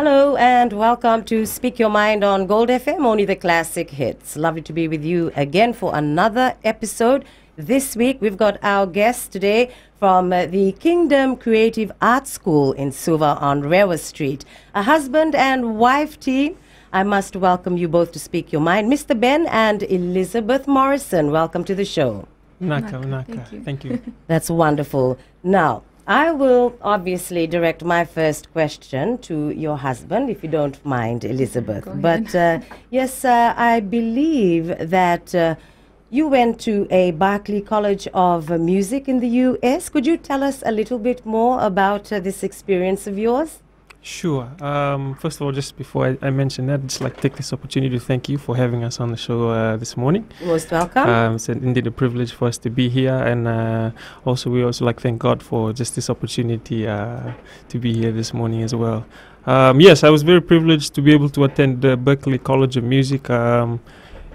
Hello and welcome to Speak Your Mind on Gold FM, only the classic hits. Lovely to be with you again for another episode. This week we've got our guest today from the Kingdom Creative Arts School in Suva on Rewa Street. A husband and wife team. I must welcome you both to Speak Your Mind. Mr. Ben and Elizabeth Morrison, welcome to the show. Naka. Thank you. That's wonderful. Now, I will obviously direct my first question to your husband, if you don't mind, Elizabeth. But yes, I believe that you went to a Berklee College of Music in the U.S. Could you tell us a little bit more about this experience of yours? Sure. First of all, just before I mention that, I'd just like to take this opportunity to thank you for having us on the show this morning. Most welcome. It's indeed a privilege for us to be here, and we also like to thank God for just this opportunity to be here this morning as well. Yes, I was very privileged to be able to attend the Berklee College of Music. In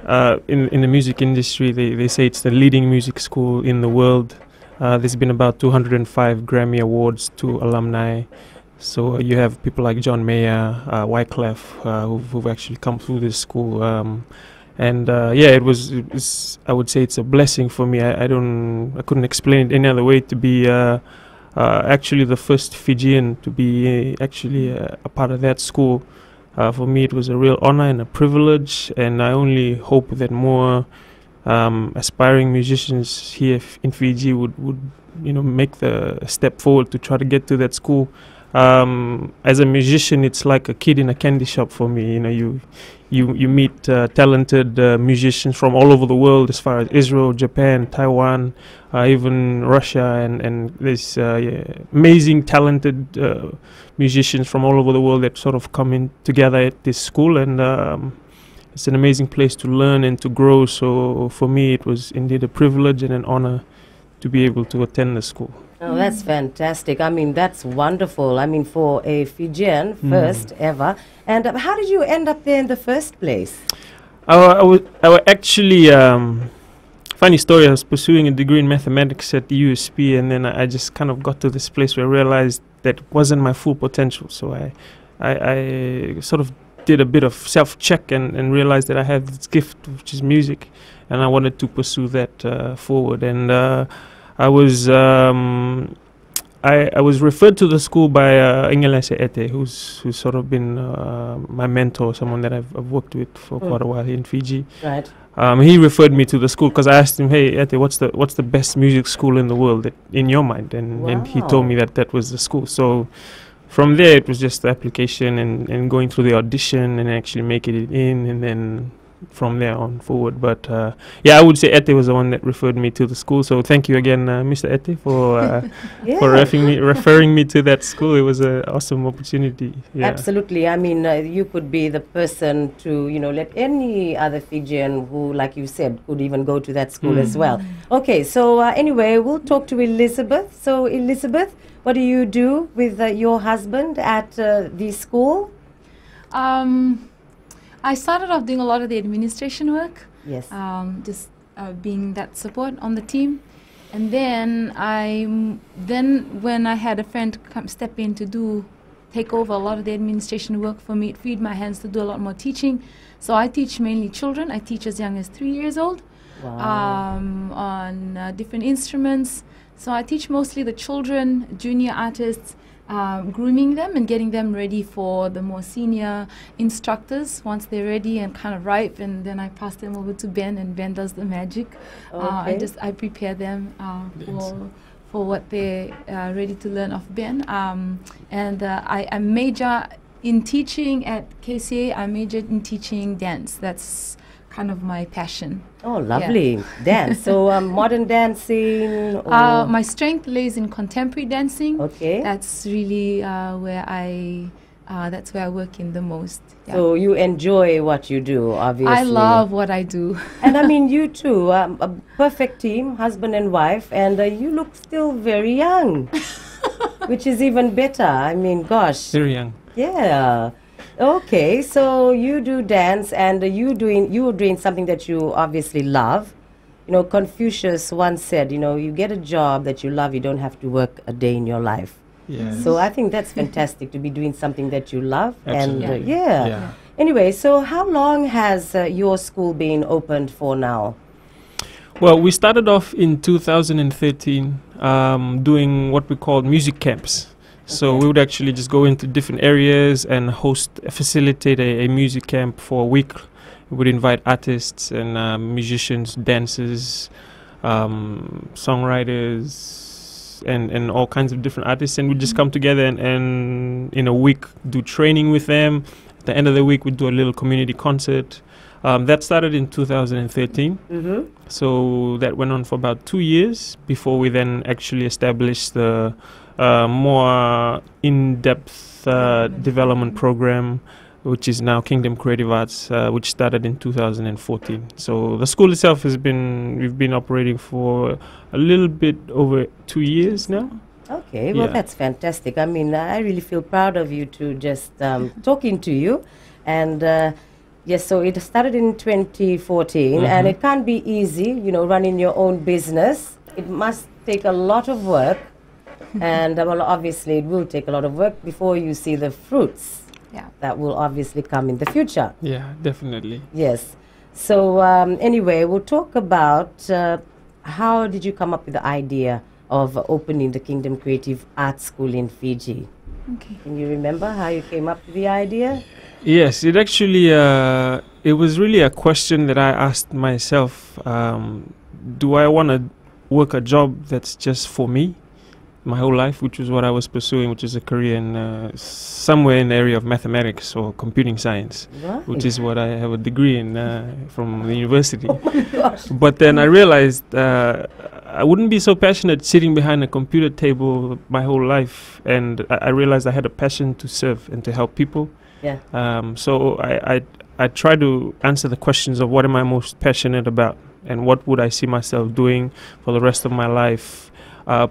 the music industry, they say it's the leading music school in the world. There's been about 205 Grammy Awards to alumni. So you have people like John Mayer, Wyclef, who've actually come through this school, it was. I would say it's a blessing for me. I couldn't explain it any other way to be actually the first Fijian to be actually a part of that school. For me, it was a real honor and a privilege, and I only hope that more aspiring musicians here in Fiji would make the step forward to try to get to that school. As a musician, it's like a kid in a candy shop for me. You meet talented musicians from all over the world, as far as Israel, Japan, Taiwan, even Russia, and there's amazing talented musicians from all over the world that sort of come in together at this school, and it's an amazing place to learn and to grow. So for me, it was indeed a privilege and an honor to be able to attend the school. Oh, that's fantastic. I mean, that's wonderful. I mean, for a Fijian, first ever. And how did you end up there in the first place? I was actually, funny story, I was pursuing a degree in mathematics at the USP, and then I just kind of got to this place where I realized that wasn't my full potential. So I sort of did a bit of self-check and realized that I had this gift, which is music, and I wanted to pursue that forward. And I was referred to the school by Ingelese Ete, who's sort of been my mentor, someone that I've worked with for quite a while here in Fiji. Right. He referred me to the school because I asked him, "Hey, Ete, what's the best music school in the world in your mind?" And he told me that was the school. So from there, it was just the application and going through the audition and actually making it in, and then from there on forward. But I would say Ete was the one that referred me to the school. So thank you again, Mr. Ete, for for referring me to that school. It was an awesome opportunity. Yeah. Absolutely. I mean, you could be the person to let any other Fijian who, like you said, could even go to that school as well. Okay, so anyway, we'll talk to Elizabeth. So Elizabeth, what do you do with your husband at the school? I started off doing a lot of the administration work. Yes. Just being that support on the team, and then when I had a friend step in to take over a lot of the administration work for me, it freed my hands to do a lot more teaching. So I teach mainly children. I teach as young as 3 years old. Wow. On different instruments. So I teach mostly the children, junior artists. Grooming them and getting them ready for the more senior instructors once they're ready and kind of ripe, and then I pass them over to Ben, and Ben does the magic. Okay. I prepare them for what they're ready to learn of Ben. I major in teaching at KCA. I majored in teaching dance. That's kind of my passion. Oh, lovely. Yeah. Dance. So modern dancing? Or my strength lays in contemporary dancing. Okay. That's really where I work in the most. Yeah. So you enjoy what you do, obviously. I love what I do. And I mean, you two, a perfect team, husband and wife, and you look still very young, which is even better. I mean, gosh. Very young. Yeah. Okay, so you do dance, and you were doing something that you obviously love. Confucius once said, you get a job that you love, you don't have to work a day in your life. Yes. So I think that's fantastic to be doing something that you love. And Absolutely. yeah. Anyway, so how long has your school been opened for now? Well, we started off in 2013 doing what we called music camps. So Okay. we would actually just go into different areas and facilitate a music camp for a week. We would invite artists and musicians, dancers, songwriters, and all kinds of different artists. And we'd just come together and in a week do training with them. At the end of the week, we'd do a little community concert. That started in 2013. Mm-hmm. So that went on for about 2 years before we then actually established the more in-depth development program, which is now Kingdom Creative Arts, which started in 2014. So the school itself we've been operating for a little bit over 2 years now. Okay, well, Yeah. that's fantastic. I mean, I really feel proud of you to just talking to you. And yes, so it started in 2014, and it can't be easy, running your own business. It must take a lot of work. And well, obviously, it will take a lot of work before you see the fruits Yeah. that will obviously come in the future. Yeah, definitely. Yes. So anyway, we'll talk about how did you come up with the idea of opening the Kingdom Creative Arts School in Fiji? Okay. Can you remember how you came up with the idea? Yes, it actually it was really a question that I asked myself. Do I want to work a job that's just for me my whole life, which was what I was pursuing, which is a career in somewhere in the area of mathematics or computing science, Right. which is what I have a degree in from the university. Oh my gosh. But then I realized I wouldn't be so passionate sitting behind a computer table my whole life, and I realized I had a passion to serve and to help people. Yeah. So I try to answer the questions of what am I most passionate about, and what would I see myself doing for the rest of my life,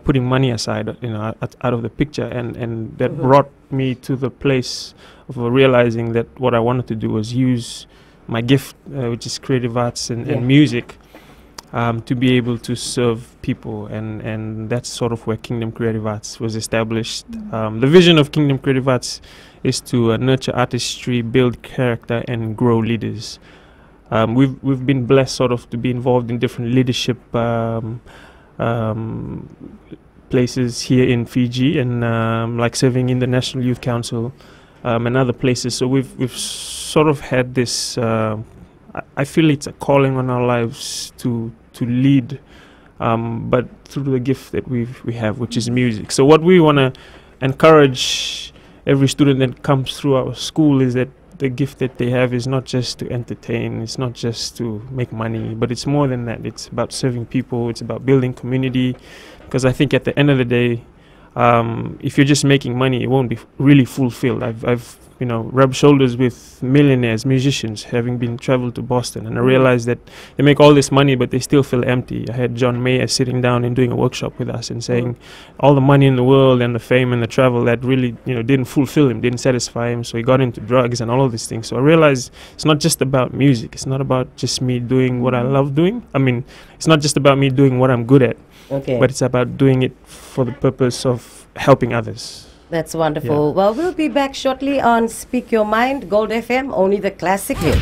putting money aside, out of the picture, and that brought me to the place of realizing that what I wanted to do was use my gift, which is creative arts and music, to be able to serve people, and that's sort of where Kingdom Creative Arts was established. The vision of Kingdom Creative Arts is to nurture artistry, build character, and grow leaders. We've been blessed sort of to be involved in different leadership places here in Fiji, and like serving in the National Youth Council and other places. So we've sort of had this. I feel it's a calling on our lives to lead, but through the gift that we have, which is music. So what we want to encourage every student that comes through our school is that the gift that they have is not just to entertain, it's not just to make money, but it's more than that. It's about serving people, it's about building community, because I think at the end of the day, if you're just making money, it won't be really fulfilled. I've rubbed shoulders with millionaires, musicians, having been traveled to Boston, and I realized that they make all this money, but they still feel empty. I had John Mayer sitting down and doing a workshop with us and saying all the money in the world and the fame and the travel that really, didn't fulfill him, didn't satisfy him, so he got into drugs and all of these things. So I realized it's not just about music. It's not about just me doing what I love doing. I mean, it's not just about me doing what I'm good at, Okay. but it's about doing it for the purpose of helping others. That's wonderful. Well, we'll be back shortly on Speak Your Mind, Gold FM, only the classic hits.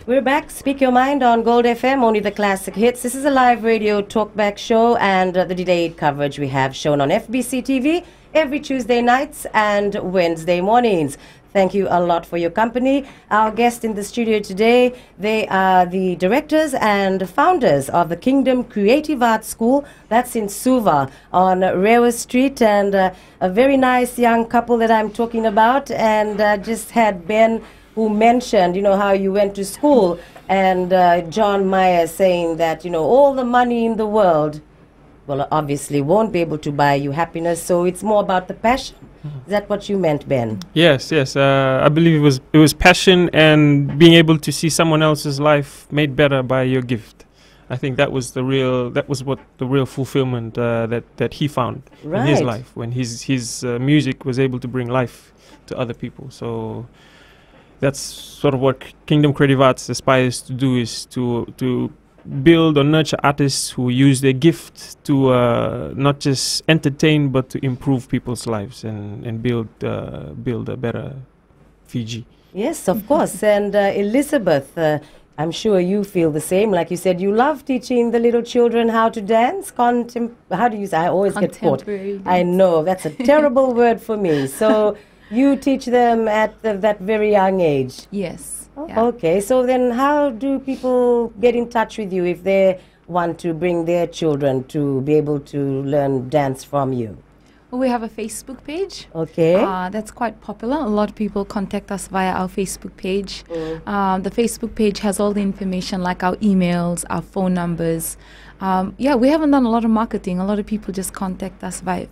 We're back. Speak Your Mind on Gold FM, only the classic hits. This is a live radio talkback show, and the delayed coverage we have shown on FBC TV every Tuesday nights and Wednesday mornings. Thank you a lot for your company. Our guest in the studio today, they are the directors and founders of the Kingdom Creative Arts School. That's in Suva on Rewa Street, and a very nice young couple that I'm talking about. And just had Ben, who mentioned, how you went to school, and John Mayer saying that, all the money in the world, well, obviously won't be able to buy you happiness. So it's more about the passion. Is that what you meant, Ben? Yes. I believe it was passion and being able to see someone else's life made better by your gift. I think that was what the real fulfillment that he found in his Right. life, when his music was able to bring life to other people. So that's sort of what Kingdom Creative Arts aspires to do, is to build or nurture artists who use their gift to not just entertain but to improve people's lives and build a better Fiji. Yes, of course. And Elizabeth, I'm sure you feel the same. Like you said, you love teaching the little children how to dance. How do you say? I always get caught. Contemporary I dance. know, that's a terrible word for me. So you teach them at that very young age. Yes. Oh, Yeah. okay, so then how do people get in touch with you if they want to bring their children to be able to learn dance from you? Well, we have a Facebook page. Okay. That's quite popular. A lot of people contact us via our Facebook page. Mm. The Facebook page has all the information, like our emails, our phone numbers. Yeah, we haven't done a lot of marketing. A lot of people just contact us via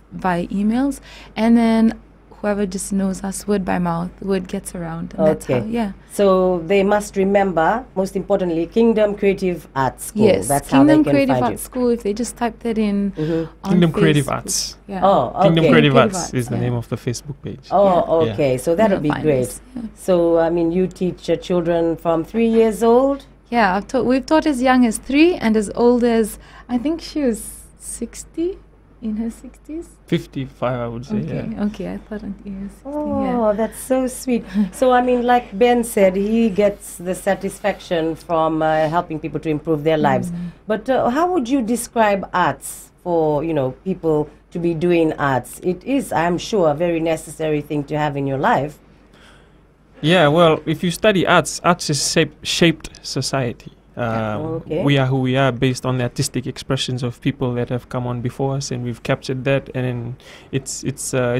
emails, and then whoever just knows us, word by mouth, word gets around. And that's how, Okay. yeah. So they must remember, most importantly, Kingdom Creative Arts School. Yes, That's Kingdom how they can Creative find Arts School. If they just type that in Mhm. on Kingdom Creative Facebook. Arts. Yeah. Oh, okay. Kingdom Creative Creative Arts is Arts, the yeah. name of the Facebook page. Oh, Yeah. okay. So that would be You'll find great. us, yeah. So, I mean, you teach children from 3 years old? Yeah, we've taught as young as 3 and as old as, I think she was 60, in her 60s. 55, I would say. Okay, Yeah. okay, I thought it was 60, Oh, yeah. that's so sweet. So, I mean, like Ben said, he gets the satisfaction from helping people to improve their lives. But how would you describe arts for, people to be doing arts? It is, I'm sure, a very necessary thing to have in your life. Yeah, well, if you study arts has shaped society. Okay. We are who we are based on the artistic expressions of people that have come on before us, and we've captured that, and it's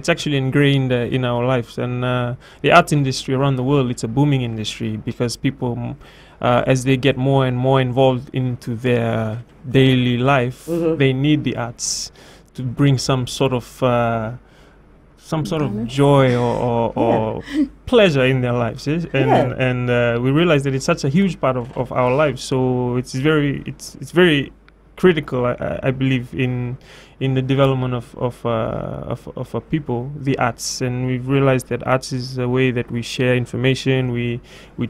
actually ingrained in our lives. And the arts industry around the world, it's a booming industry because people, as they get more and more involved into their daily life, Mhm. they need the arts to bring some sort of Balance. joy or pleasure in their lives, yes? And we realize that it's such a huge part of our lives. So it's very critical, I believe, in the development of a people, the arts. And we've realized that arts is a way that we share information. We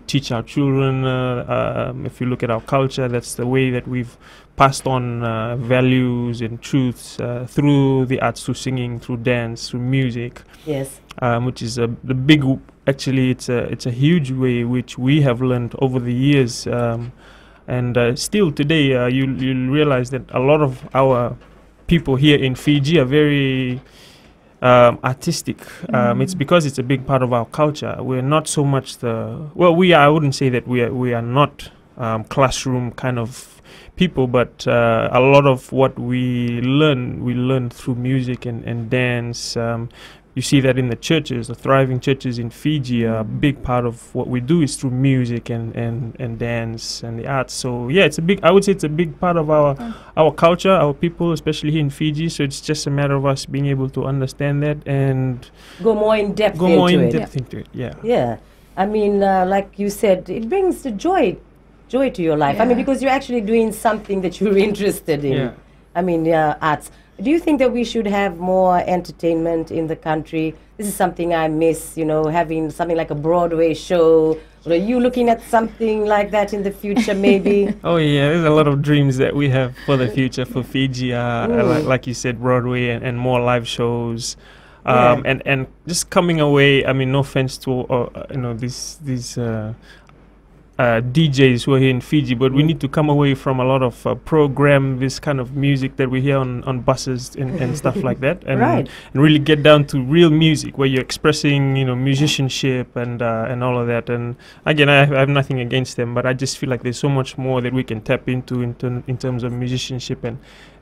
teach our children. If you look at our culture, that's the way that we've passed on values and truths through the arts, through singing, through dance, through music, Yes. which is the big. Actually, it's a huge way which we have learned over the years, and still today, you'll realize that a lot of our people here in Fiji are very artistic. It's because it's a big part of our culture. We're not so much I wouldn't say that we are not classroom kind of people, but a lot of what we learn through music and dance. You see that in the churches, the thriving churches in Fiji. A big part of what we do is through music and dance and the arts. So yeah, I would say it's a big part of our culture, our people, especially here in Fiji. So it's just a matter of us being able to understand that and Go more in depth go into more in it. depth into it. Yeah. Yeah. I mean, like you said, it brings the joy to your life. I mean, Yeah. because you're actually doing something that you're interested in. Yeah. I mean, arts. Do you think that we should have more entertainment in the country? This is something I miss, having something like a Broadway show. Or are you looking at something like that in the future, maybe? Oh yeah, there's a lot of dreams that we have for the future for Fiji. Like you said, Broadway and more live shows, Yeah. and just coming away. I mean, no offense to these DJs who are here in Fiji, but we need to come away from a lot of this kind of music that we hear on buses and stuff like that, and, Right. and really get down to real music where you're expressing, musicianship and all of that. And again, I have nothing against them, but I just feel like there's so much more that we can tap into in terms of musicianship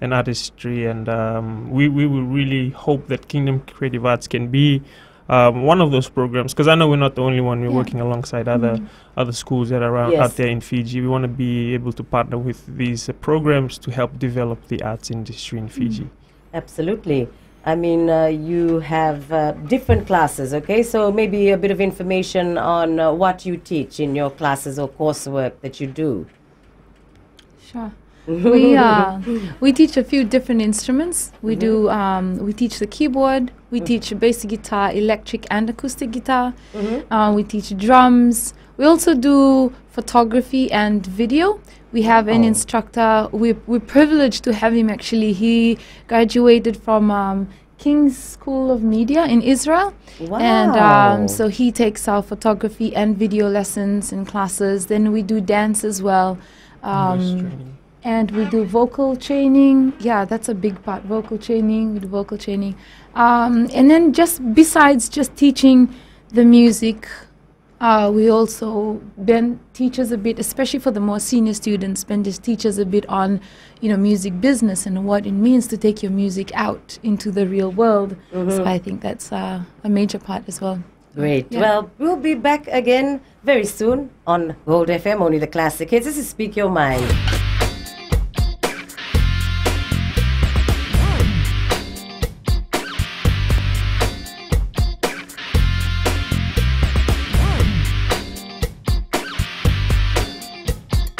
and artistry, and we will really hope that Kingdom Creative Arts can be one of those programs, because I know we're not the only one. We're Yeah. working alongside other schools that are out Yes. there in Fiji. We want to be able to partner with these programs to help develop the arts industry in Fiji. Absolutely. I mean, you have different classes, okay? So maybe a bit of information on what you teach in your classes or coursework that you do. Sure. We teach a few different instruments. We do we teach the keyboard. We teach bass guitar, electric and acoustic guitar. We teach drums. We also do photography and video. We have an instructor. We're privileged to have him actually. He graduated from King's School of Media in Israel. Wow. And so he takes our photography and video lessons and classes. Then we do dance as well. And we do vocal training. Yeah, that's a big part. Vocal training, we do vocal training. And then just besides just teaching the music, we also, Ben teaches a bit, especially for the more senior students, Ben just teaches a bit on, music business and what it means to take your music out into the real world. So I think that's a major part as well. Great. Yeah. Well, we'll be back again very soon on Gold FM, only the classic hits. This is Speak Your Mind.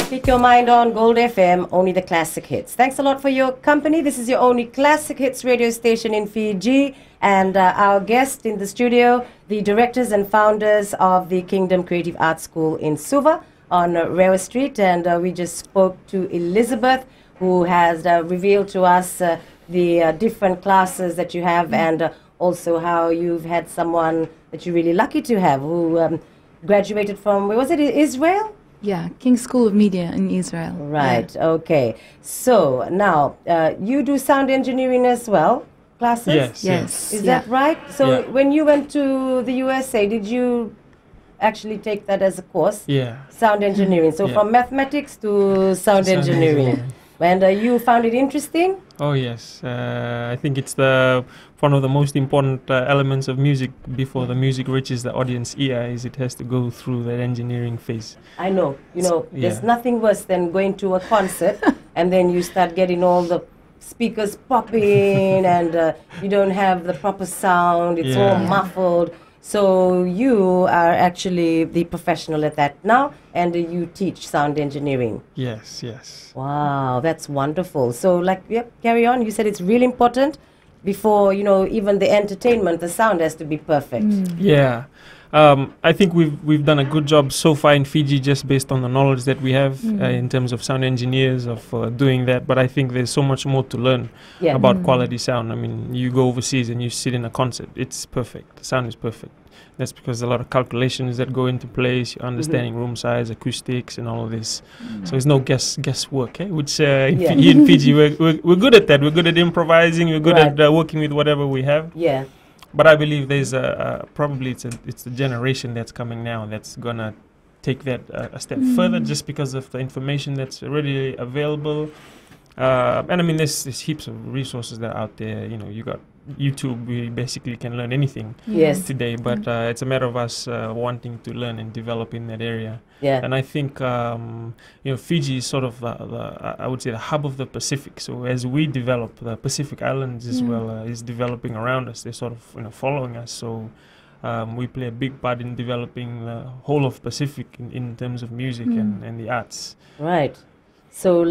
Speak Your Mind on Gold FM, only the classic hits. Thanks a lot for your company. This is your only classic hits radio station in Fiji. And our guest in the studio, the directors and founders of the Kingdom Creative Arts School in Suva on Rewa Street. And we just spoke to Elizabeth, who has revealed to us the different classes that you have and also how you've had someone that you're really lucky to have who graduated from, where was it, Israel? Yeah, King's School of Media in Israel. Right, okay. So now, you do sound engineering as well, classes? Yes. Is that right? So Yeah. when you went to the USA, did you actually take that as a course? Yeah. Sound engineering. So Yeah. from mathematics to sound engineering. And you found it interesting? Oh yes, I think it's one of the most important elements of music before the music reaches the audience ear is it has to go through that engineering phase. I know. There's Yeah. nothing worse than going to a concert and then you start getting all the speakers popping and you don't have the proper sound. It's all Yeah. muffled. So you are actually the professional at that now and you teach sound engineering. Yes, yes. Wow, that's wonderful. So carry on. You said it's really important before, even the entertainment, the sound has to be perfect. Yeah. I think we've done a good job so far in Fiji just based on the knowledge that we have in terms of sound engineers of doing that. But I think there's so much more to learn Yeah. about quality sound. I mean, you go overseas and you sit in a concert, it's perfect. The sound is perfect. That's because a lot of calculations that go into place, you're understanding room size, acoustics, and all of this. So it's no guesswork, which in Fiji we're good at that. We're good at improvising. We're good Right. at working with whatever we have. Yeah. But I believe there's probably it's the generation that's coming now that's gonna take that a step further, just because of the information that's readily available. And I mean, there's heaps of resources that are out there. You got YouTube. We basically can learn anything Yes. today, but it's a matter of us wanting to learn and develop in that area. Yeah. And I think Fiji is sort of I would say the hub of the Pacific. So as we develop, the Pacific Islands as well is developing around us. They're sort of following us. So we play a big part in developing the whole of Pacific in terms of music and the arts. Right. So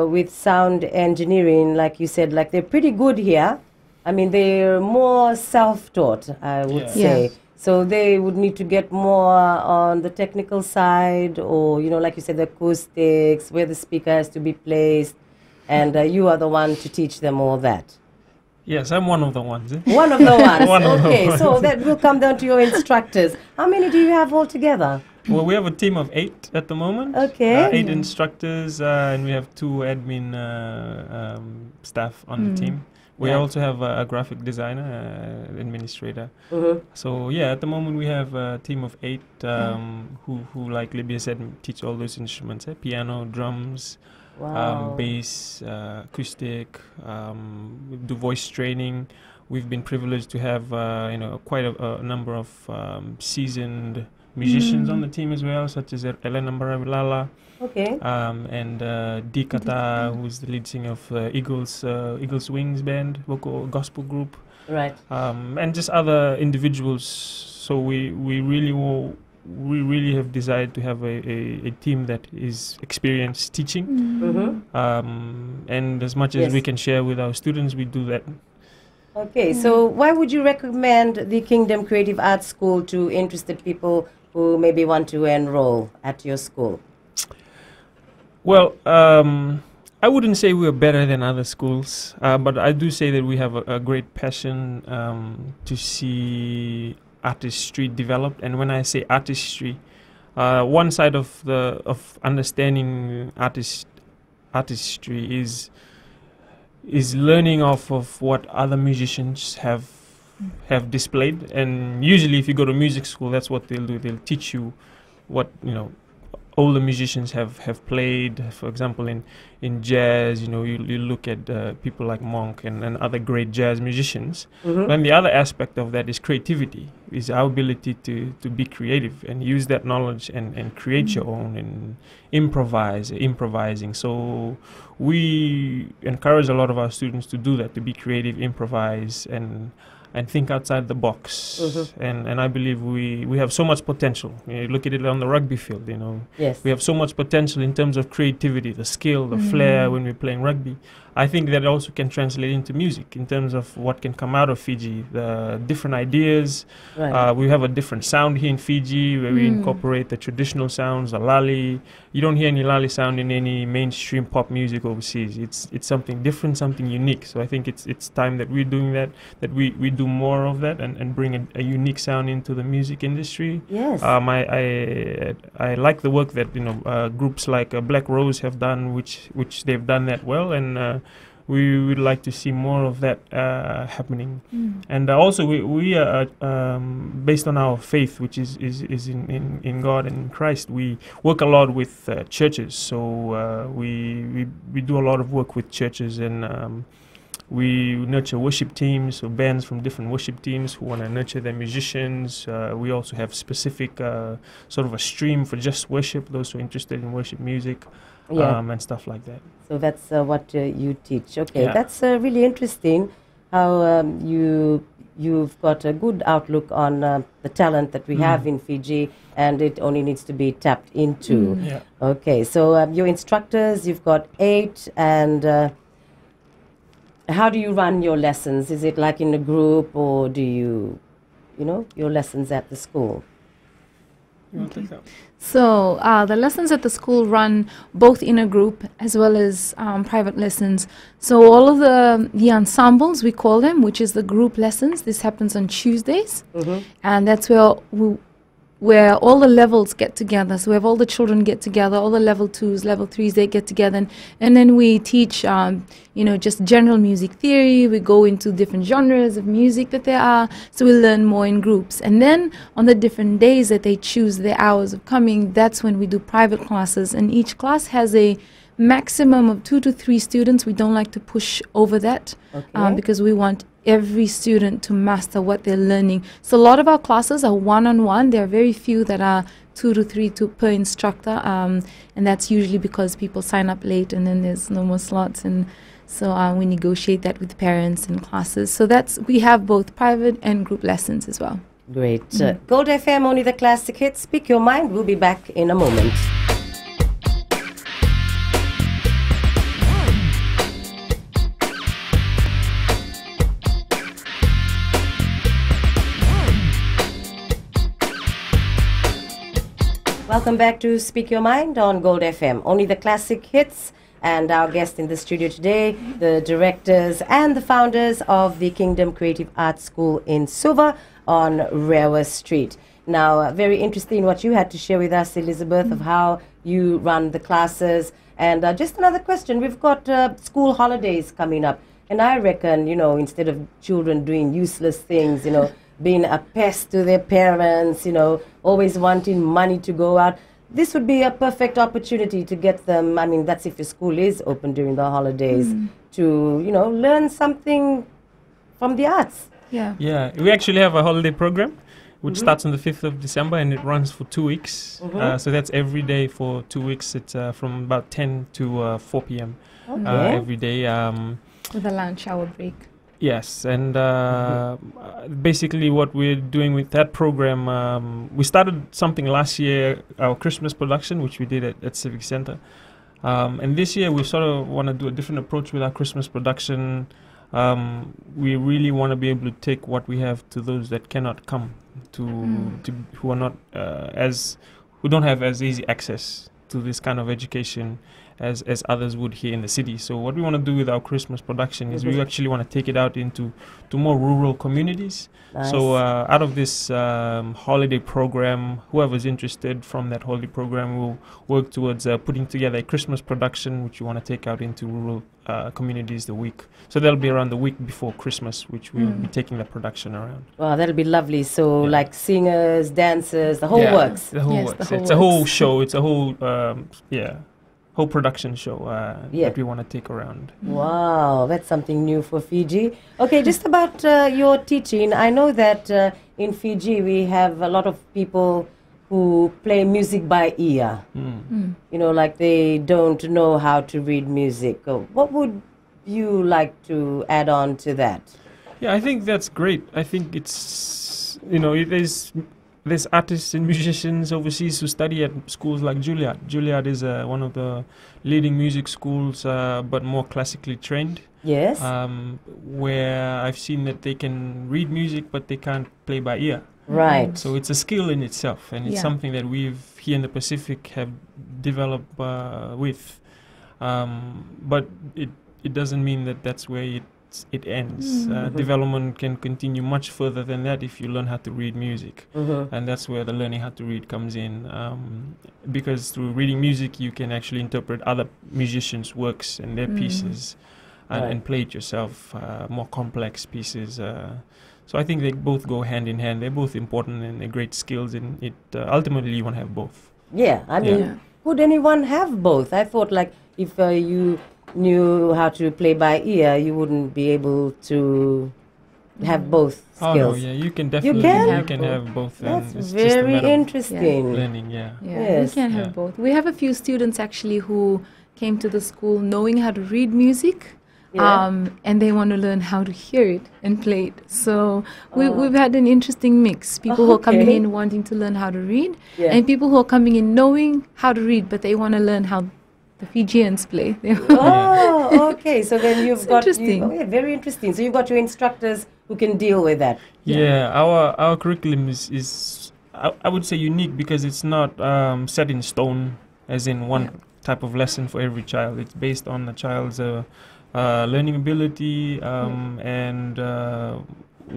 with sound engineering, like you said, they're pretty good here. I mean, they're more self-taught, I would Yeah. say. Yeah. So they would need to get more on the technical side or, like you said, the acoustics, where the speaker has to be placed. And you are the one to teach them all that. Yes, I'm one of the ones. One of the ones. One of the Okay, ones. so that will come down to your instructors. How many do you have altogether? Well, we have a team of 8 at the moment. Okay. 8 instructors, and we have 2 admin staff on the team. We Yeah. also have a graphic designer, administrator. Mm-hmm. So yeah, at the moment we have a team of 8 who, like Libya said, teach all those instruments: piano, drums, Wow. bass, acoustic. We do voice training. We've been privileged to have quite a number of seasoned musicians on the team as well, such as Elena Mbaravilala. Okay. And Dikata, who's the lead singer of Eagles Wings band, vocal gospel group, Right. and just other individuals. So we really we really have desired to have a team that is experienced teaching. And as much as we can share with our students, we do that. Okay, so why would you recommend the Kingdom Creative Arts School to interested people who maybe want to enroll at your school? Well, I wouldn't say we're better than other schools, but I do say that we have a great passion to see artistry developed. And when I say artistry, one side of understanding artistry is learning off of what other musicians have displayed. And usually if you go to music school, that's what they'll do. They'll teach you what, you know, older musicians have played. For example, in jazz, you know, you look at people like Monk and other great jazz musicians. And the other aspect of that is creativity, is our ability to be creative and use that knowledge and create your own and improvising. So we encourage a lot of our students to do that, to be creative, improvise, and think outside the box. And I believe we have so much potential. You look at it on the rugby field, you know. Yes. We have so much potential in terms of creativity, the skill, the flair when we're playing rugby. I think that also can translate into music in terms of what can come out of Fiji, the different ideas. Right. We have a different sound here in Fiji where we incorporate the traditional sounds, the lali. You don't hear any lali sound in any mainstream pop music overseas. It's something different, something unique. So I think it's time that we're doing that we do more of that and bring a unique sound into the music industry. Yes. I like the work that, you know, groups like Black Rose have done, which they've done that well, and we would like to see more of that happening. And also we are based on our faith, which is in God and in Christ. We work a lot with churches, so we do a lot of work with churches, and we nurture worship teams, so bands from different worship teams who want to nurture their musicians. We also have specific sort of a stream for just worship, those who are interested in worship music. And stuff like that. So that's what you teach. Okay, Yeah. that's really interesting. How you've got a good outlook on the talent that we have in Fiji, and it only needs to be tapped into. Yeah. Okay, so your instructors, you've got 8, and how do you run your lessons? Is it like in a group, or do you know, your lessons at the school? You want to take that? So the lessons at the school run both in a group as well as private lessons. So all of the ensembles, we call them, which is the group lessons, this happens on Tuesdays. And that's where all the levels get together. So we have all the children get together, all the level 2s, level 3s, they get together. And then we teach, you know, just general music theory. We go into different genres of music that there are. So we learn more in groups. And then on the different days that they choose their hours of coming, that's when we do private classes. And each class has a maximum of 2 to 3 students. We don't like to push over that because we want every student to master what they're learning. So a lot of our classes are one-on-one. There are very few that are 2 to 3 per instructor, and that's usually because people sign up late and then there's no more slots, and so we negotiate that with parents and classes. So we have both private and group lessons as well. Great. Gold FM, only the classic hits. Speak your mind. We'll be back in a moment. Welcome back to Speak Your Mind on Gold FM, only the classic hits. And our guest in the studio today, the directors and the founders of the Kingdom Creative Arts School in Suva on Rewa Street. Now, very interesting what you had to share with us, Elizabeth, of how you run the classes. And just another question, we've got school holidays coming up. And I reckon, you know, instead of children doing useless things, you know, being a pest to their parents, you know, always wanting money to go out, this would be a perfect opportunity to get them, I mean, that's if your school is open during the holidays, to, you know, learn something from the arts. Yeah. Yeah, we actually have a holiday program which starts on the 5th of December and it runs for 2 weeks. So that's every day for 2 weeks. It's from about 10 to 4 p.m. Every day. With a lunch hour break. Yes, and basically what we're doing with that program, we started something last year, our Christmas production, which we did at Civic Center. And this year we sort of want to do a different approach with our Christmas production. We really want to be able to take what we have to those that cannot come, to who are not who don't have as easy access to this kind of education as others would here in the city. So what we want to do with our Christmas production is we actually want to take it out into more rural communities. Nice. So out of this holiday program, whoever's interested from that holiday program will work towards putting together a Christmas production, which we want to take out into rural communities the week. So that'll be around the week before Christmas, which we'll be taking the production around. Wow, that'll be lovely. So like singers, dancers, the whole Yeah, works. The whole Yes, works. the whole It's a whole works. show. It's a whole whole production show that we want to take around. Wow, that's something new for Fiji. Okay, just about your teaching. I know that in Fiji we have a lot of people who play music by ear. You know, like they don't know how to read music. What would you like to add on to that? Yeah, I think that's great. I think it's, there's artists and musicians overseas who study at schools like Juilliard. Juilliard is one of the leading music schools, but more classically trained. Yes. Where I've seen that they can read music, but they can't play by ear. Right. So it's a skill in itself, and it's Yeah. something that we've here in the Pacific have developed with. But it doesn't mean that that's where it ends. Development can continue much further than that if you learn how to read music, and that's where the learning how to read comes in. Because through reading music, you can actually interpret other musicians' works and their pieces, and play it yourself. More complex pieces. So I think they both go hand in hand. They're both important and they're great skills, and ultimately you want to have both. Yeah, I mean, Yeah. would anyone have both? I thought like if you knew how to play by ear, you wouldn't be able to have both Oh no, skills. yeah, you can definitely can? have both. and That's it's just a very matter of interesting. learning, yeah. Yeah, Yes. we can have Yeah. both. We have a few students actually who came to the school knowing how to read music, Yeah. and they want to learn how to hear it and play it. So we've had an interesting mix. People who are coming Okay. in wanting to learn how to read, Yeah. and people who are coming in knowing how to read, but they want to learn how the Fijians play. Oh, okay. So then you've It's got interesting. oh, yeah, very interesting. So you've got your instructors who can deal with that. Yeah, our curriculum is I would say unique because it's not set in stone, as in one type of lesson for every child. It's based on the child's learning ability and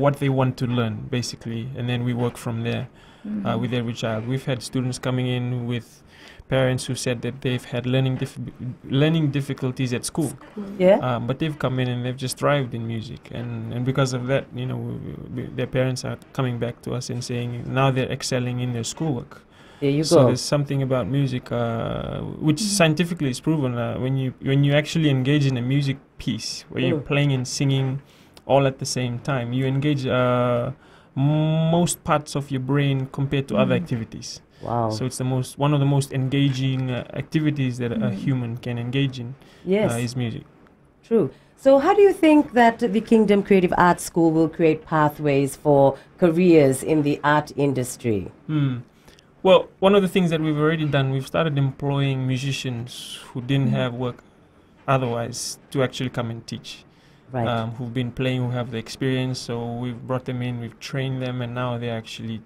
what they want to learn, basically, and then we work from there with every child. We've had students coming in with parents who said that they've had learning difficulties at school. Yeah. But they've come in and they've just thrived in music, and because of that, their parents are coming back to us and saying now they're excelling in their schoolwork. There you So go. there's something about music, which scientifically is proven. When you actually engage in a music piece where you're playing and singing all at the same time, you engage most parts of your brain compared to other activities. Wow. So it's one of the most engaging activities that a human can engage in. Yes. Is music. True. So how do you think that the Kingdom Creative Arts School will create pathways for careers in the art industry? Well, one of the things that we've already done, we've started employing musicians who didn't have work otherwise to actually come and teach. Right. Who've been playing, who have the experience. So we've brought them in, we've trained them, and now they're actually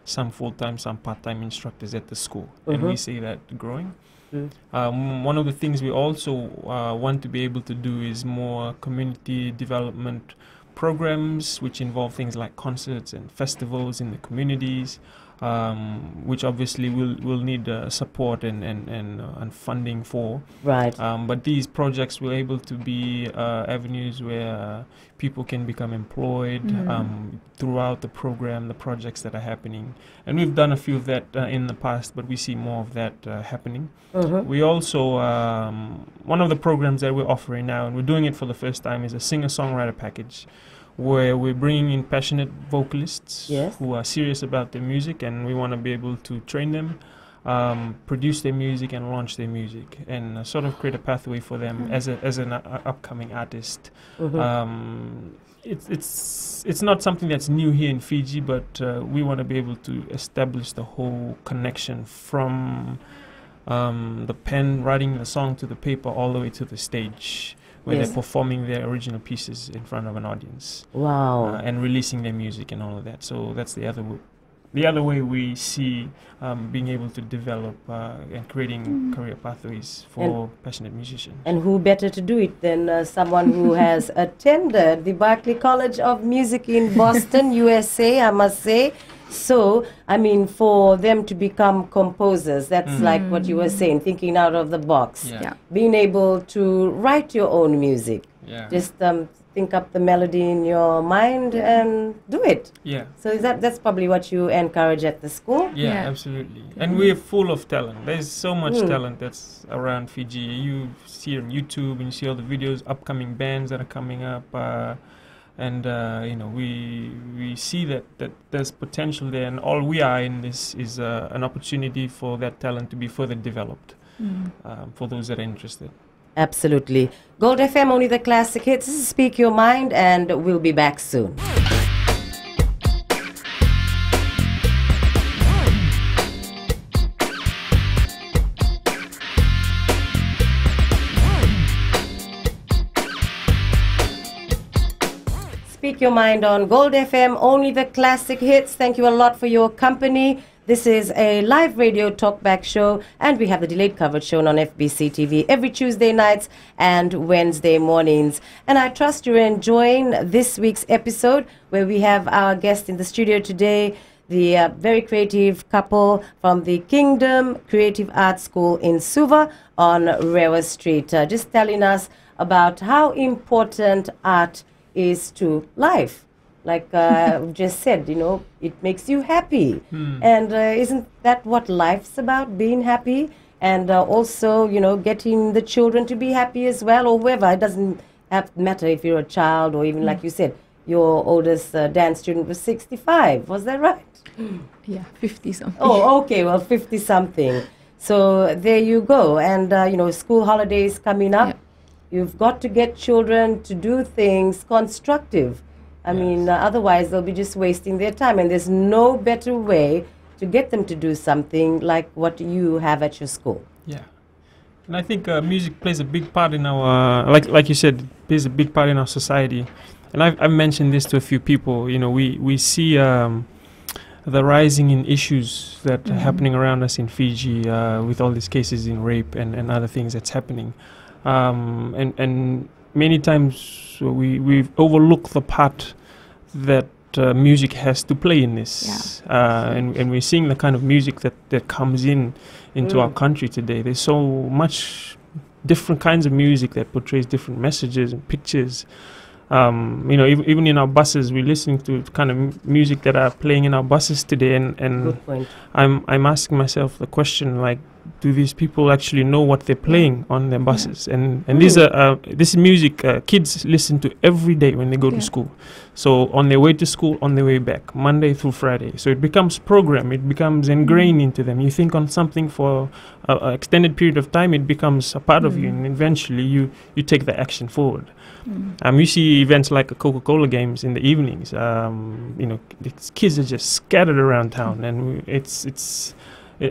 some full-time, some part-time instructors at the school. And we see that growing. One of the things we also want to be able to do is more community development programs, which involve things like concerts and festivals in the communities, which obviously will need support and funding for. Right. But these projects will able to be avenues where people can become employed throughout the program, the projects that are happening. And we've done a few of that in the past, but we see more of that happening. We also, one of the programs that we're offering now, and we're doing it for the first time, is a singer-songwriter package, where we're bringing in passionate vocalists Yes. who are serious about their music, and we want to be able to train them produce their music and launch their music, and sort of create a pathway for them as an upcoming artist. It's not something that's new here in Fiji, but we want to be able to establish the whole connection from the pen writing the song to the paper all the way to the stage, where they're performing their original pieces in front of an audience. Wow. And releasing their music and all of that. So that's the other way we see being able to develop and creating career pathways for passionate musicians. And who better to do it than someone who has attended the Berklee College of Music in Boston, USA, I must say. So, I mean, for them to become composers, that's like what you were saying, thinking out of the box. Yeah. Being able to write your own music. Yeah. Just think up the melody in your mind and do it. Yeah. So that's probably what you encourage at the school? Yeah, Yeah. absolutely. And we're full of talent. There's so much talent that's around Fiji. You see on YouTube and you see all the videos, upcoming bands that are coming up. And we see that there's potential there, and all we are in this is an opportunity for that talent to be further developed for those that are interested. Absolutely. Gold FM, only the classic hits. This is Speak Your Mind, and we'll be back soon. Speak Your Mind on Gold FM, only the classic hits. Thank you a lot for your company. This is a live radio talkback show, and we have the delayed coverage shown on FBC TV every Tuesday nights and Wednesday mornings. And I trust you're enjoying this week's episode, where we have our guest in the studio today, the very creative couple from the Kingdom Creative Arts School in Suva on Rewa Street, just telling us about how important art is to life. Like we just said, it makes you happy. And isn't that what life's about, being happy? And also, getting the children to be happy as well, or whoever. It doesn't matter if you're a child, or even like you said, your oldest dance student was 65. Was that right? Yeah, 50 something. Oh, okay, well, 50 something. So there you go. And, school holidays coming up. Yep. You've got to get children to do things constructive. I mean, otherwise they'll be just wasting their time. And there's no better way to get them to do something like what you have at your school. Yeah. And I think music plays a big part in our, like you said, plays a big part in our society. And I've mentioned this to a few people. We see the rising in issues that are happening around us in Fiji with all these cases in rape and other things that's happening. And many times we overlook the part that music has to play in this. And we're seeing the kind of music that comes into our country today. There's so much different kinds of music that portrays different messages and pictures. Even in our buses, we're listening to kind of music that are playing in our buses today. And Good point. I'm asking myself the question, like, do these people actually know what they're playing on their buses? And this is music kids listen to every day when they go to school. So on their way to school, on their way back, Monday through Friday. So it becomes programmed, it becomes ingrained into them. You think on something for an extended period of time, it becomes a part of you, and eventually you take the action forward. You see events like Coca-Cola games in the evenings. Kids are just scattered around town, and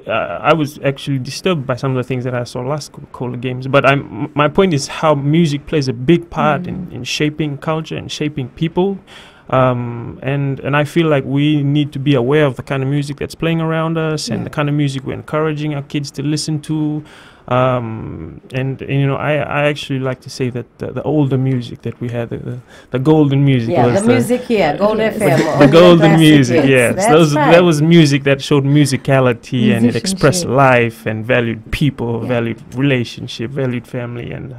I was actually disturbed by some of the things that I saw last Coca-Cola games. But my point is how music plays a big part in shaping culture and shaping people. And I feel like we need to be aware of the kind of music that's playing around us and the kind of music we're encouraging our kids to listen to. I actually like to say that the older music that we had, the golden music. Yeah, was the music here, Gold FM. the golden music, yes. yes. That was music that showed musicality and it expressed Musicianship. life and valued people, valued relationship, valued family. And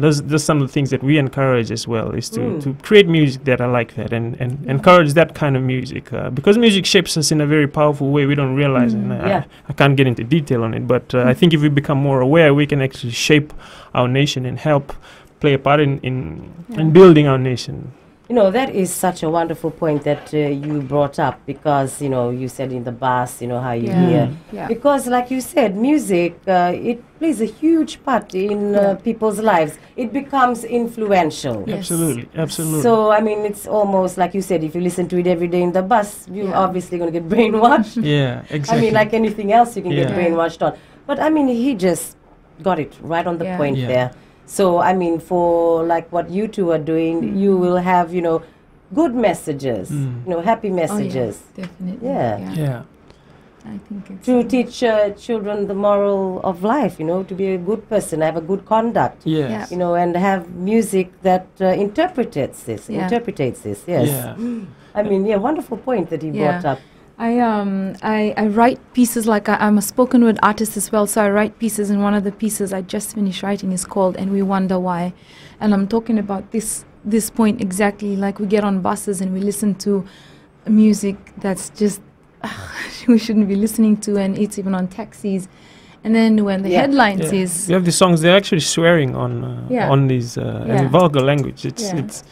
those some of the things that we encourage as well, is to create music that are like that and encourage that kind of music. Because music shapes us in a very powerful way. We don't realize it. And I can't get into detail on it, but I think if we become more aware, we can actually shape our nation and help play a part in building our nation. You know, that is such a wonderful point that you brought up, because, you know, you said in the bus, you know, how you hear. Yeah. Because, like you said, music, it plays a huge part in people's lives. It becomes influential. Yes. Absolutely, absolutely. So, I mean, it's almost like you said, if you listen to it every day in the bus, you're obviously going to get brainwashed. yeah, exactly. I mean, like anything else, you can get Yeah. brainwashed on. But, I mean, he just got it right on the Yeah. point Yeah. there. So, I mean, for like what you two are doing, you will have, you know, good messages, you know, happy messages. Oh, yeah, definitely. Yeah. yeah. I think it's To teach children the moral of life, you know, to be a good person, have a good conduct, Yes. Yeah. you know, and have music that interpretates this, Yeah. yes. Yeah. I mean, yeah, wonderful point that he brought up. I write pieces, like I'm a spoken word artist as well, so I write pieces, and one of the pieces I just finished writing is called "And We Wonder Why," and I'm talking about this point exactly. Like, we get on buses and we listen to music that's just we shouldn't be listening to, and it's even on taxis. And then when the headlines Yeah. is We have these songs, they're actually swearing on these and vulgar language. It's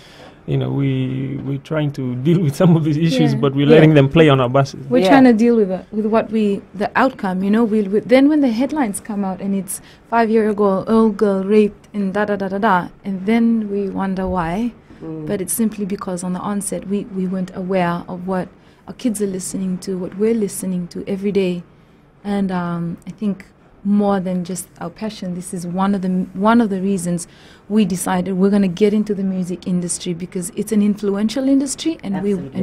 you know, we're trying to deal with some of these issues, Yeah. but we're letting them play on our buses. we're trying to deal with the outcome, you know. Then when the headlines come out and it's 5-year-old girl raped and da da da da da, and then we wonder why. But it's simply because on the onset we weren't aware of what our kids are listening to, what we're listening to every day, and I think more than just our passion, this is one of the reasons we decided we're going to get into the music industry, because it's an influential industry, and Absolutely.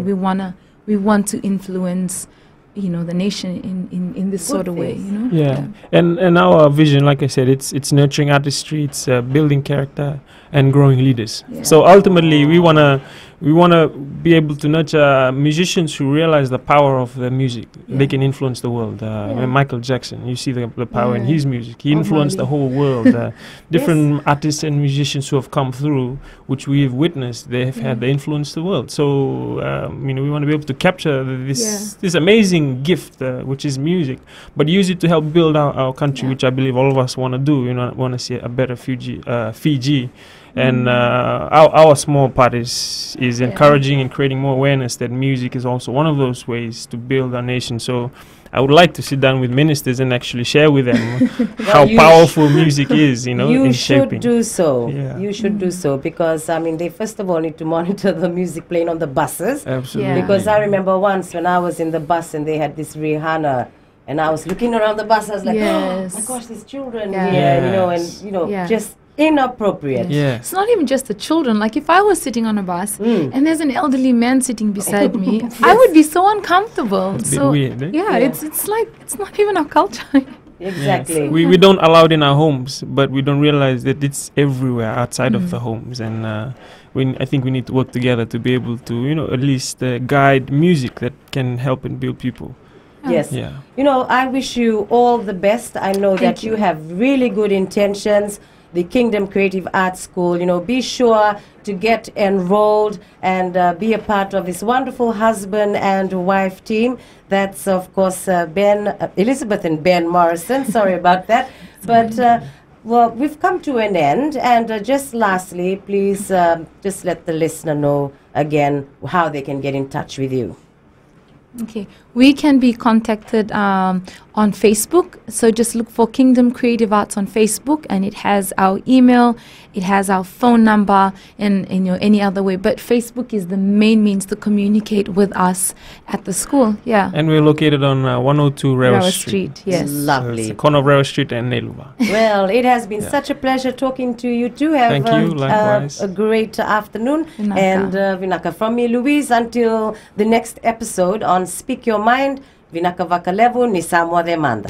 we want to influence, you know, the nation in this Good sort of way, things. you know. Yeah. And our vision, like I said, it's nurturing artistry, it's building character and growing leaders. Yeah. So ultimately, we wanna be able to nurture musicians who realize the power of their music. Yeah. They can influence the world. Michael Jackson, you see the power in Yeah. his music. He Oh, influenced the Marley. whole world. Different artists and musicians who have come through, which we have witnessed, they have had they influenced the world. So you know, we want to be able to capture this amazing gift, which is music, but use it to help build our country, which I believe all of us want to do. You know, want to see a better Fiji. And our small part is encouraging and creating more awareness that music is also one of those ways to build our nation. So I would like to sit down with ministers and actually share with them how you powerful music is, you know, You in should shaping. do so. Yeah. You should do so, because, I mean, they first of all need to monitor the music playing on the buses. Absolutely. Yeah. Because I remember once when I was in the bus and they had this Rihanna, and I was looking around the bus, I was like, Yes. oh my gosh, there's children Yeah. here, you know, and, Yes. you know, Yeah. just inappropriate. Yeah. It's not even just the children. Like, if I was sitting on a bus and there's an elderly man sitting beside me, I would be so uncomfortable. It's a bit So weird, eh? yeah, Yeah. it's like it's not even our culture. Exactly. Yes. We don't allow it in our homes, but we don't realize that it's everywhere outside of the homes. And I think we need to work together to be able to, you know, at least guide music that can help and build people. Yes. Yeah. You know, I wish you all the best. I know Thank that you you. have really good intentions. The Kingdom Creative Arts School, you know, be sure to get enrolled and be a part of this wonderful husband and wife team. That's, of course, Elizabeth and Ben Morrison. Sorry about that. But, well, we've come to an end. And just lastly, please just let the listener know again how they can get in touch with you. Okay, we can be contacted on Facebook. So just look for Kingdom Creative Arts on Facebook, and it has our email, it has our phone number, and you know, any other way. But Facebook is the main means to communicate with us at the school. Yeah, And we're located on 102 Rawa Rawa Street. Street. Yes. So it's Lovely. the corner of Rawa Street and Neluva. Well, it has been Yeah. such a pleasure talking to you too. Have Thank you, likewise. a great afternoon. Vinaka. And Vinaka, from me, Louise, until the next episode on Speak Your Mind, Vinaka Vakalevu ni Samoa Demanda.